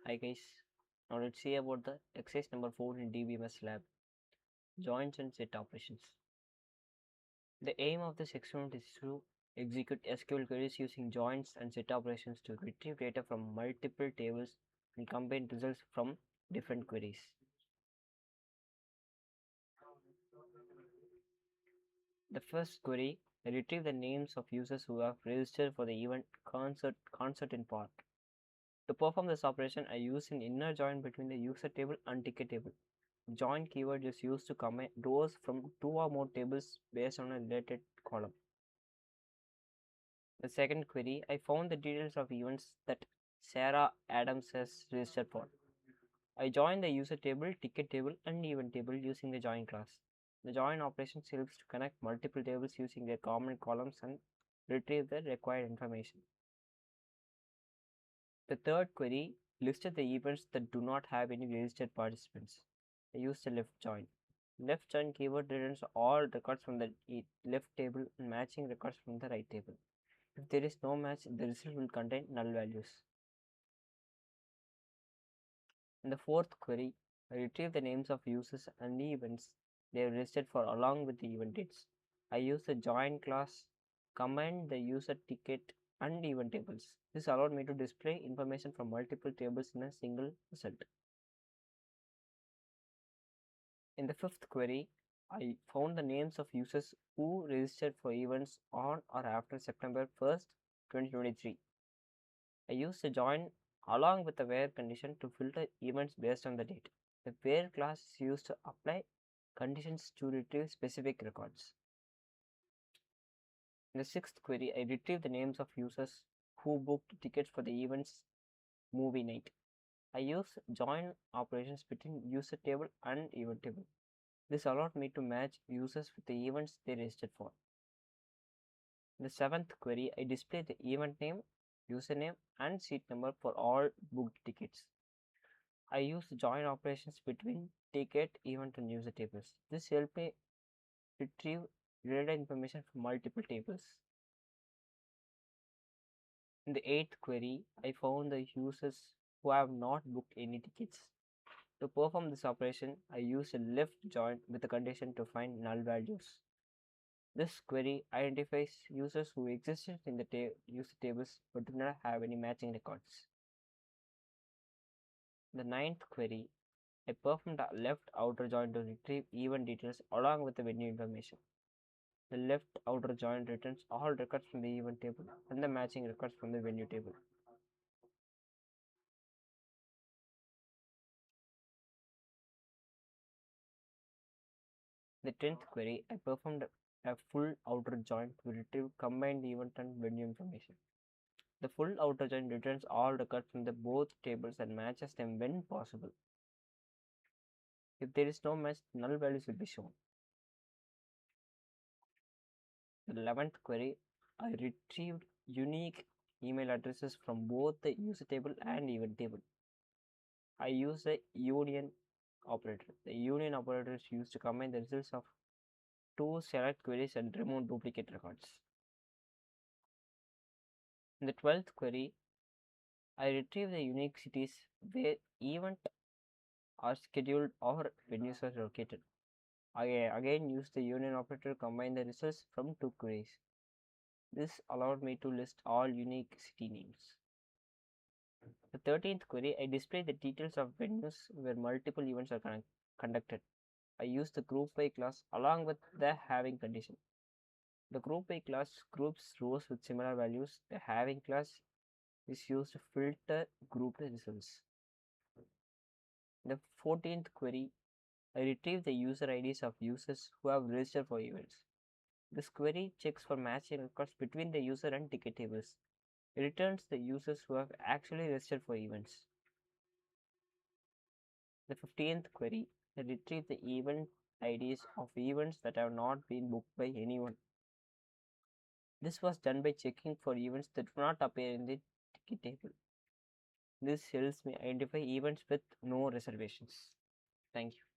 Hi guys, now let's see about the exercise number 4 in DBMS lab, joins and set operations. The aim of this experiment is to execute SQL queries using joins and set operations to retrieve data from multiple tables and combine results from different queries. The first query, retrieve the names of users who have registered for the event concert in park. To perform this operation, I use an inner join between the user table and ticket table. Join keyword is used to combine rows from two or more tables based on a related column. The second query, I found the details of events that Sarah Adams has registered for. I join the user table, ticket table, and event table using the join class. The join operation helps to connect multiple tables using their common columns and retrieve the required information. The third query listed the events that do not have any registered participants. I used the left join. Left join keyword returns all records from the left table and matching records from the right table. If there is no match, the result will contain null values. In the fourth query, I retrieve the names of users and the events they have registered for along with the event dates. I use the join class, combine the user ticket and event tables. This allowed me to display information from multiple tables in a single result. In the fifth query, I found the names of users who registered for events on or after September 1st, 2023. I used the join along with the where condition to filter events based on the date. The where class is used to apply conditions to retrieve specific records. In the sixth query, I retrieved the names of users who booked tickets for the event's movie night. I used join operations between user table and event table. This allowed me to match users with the events they registered for. In the seventh query, I display the event name, username, and seat number for all booked tickets. I use join operations between ticket, event, and user tables. This helped me retrieve related information from multiple tables. In the eighth query, I found the users who have not booked any tickets. To perform this operation, I use a left join with a condition to find null values. This query identifies users who existed in the user tables but do not have any matching records. The ninth query, I performed a left outer join to retrieve event details along with the venue information. The left outer join returns all records from the event table and the matching records from the venue table. The 10th query, I performed a full outer join to retrieve combined event and venue information. The full outer join returns all records from the both tables and matches them when possible. If there is no match, null values will be shown. The 11th query, I retrieved unique email addresses from both the user table and event table. I use the union operator. The union operator is used to combine the results of two select queries and remove duplicate records. In the 12th query, I retrieve the unique cities where event are scheduled or venues are located. I again use the union operator to combine the results from two queries. This allowed me to list all unique city names. The 13th query, I display the details of venues where multiple events are conducted. I use the group by class along with the having condition. The group by class groups rows with similar values. The having class is used to filter grouped results. The 14th query, I retrieve the user IDs of users who have registered for events. This query checks for matching records between the user and ticket tables. It returns the users who have actually registered for events. The 15th query, I retrieve the event IDs of events that have not been booked by anyone. This was done by checking for events that do not appear in the ticket table. This helps me identify events with no reservations. Thank you.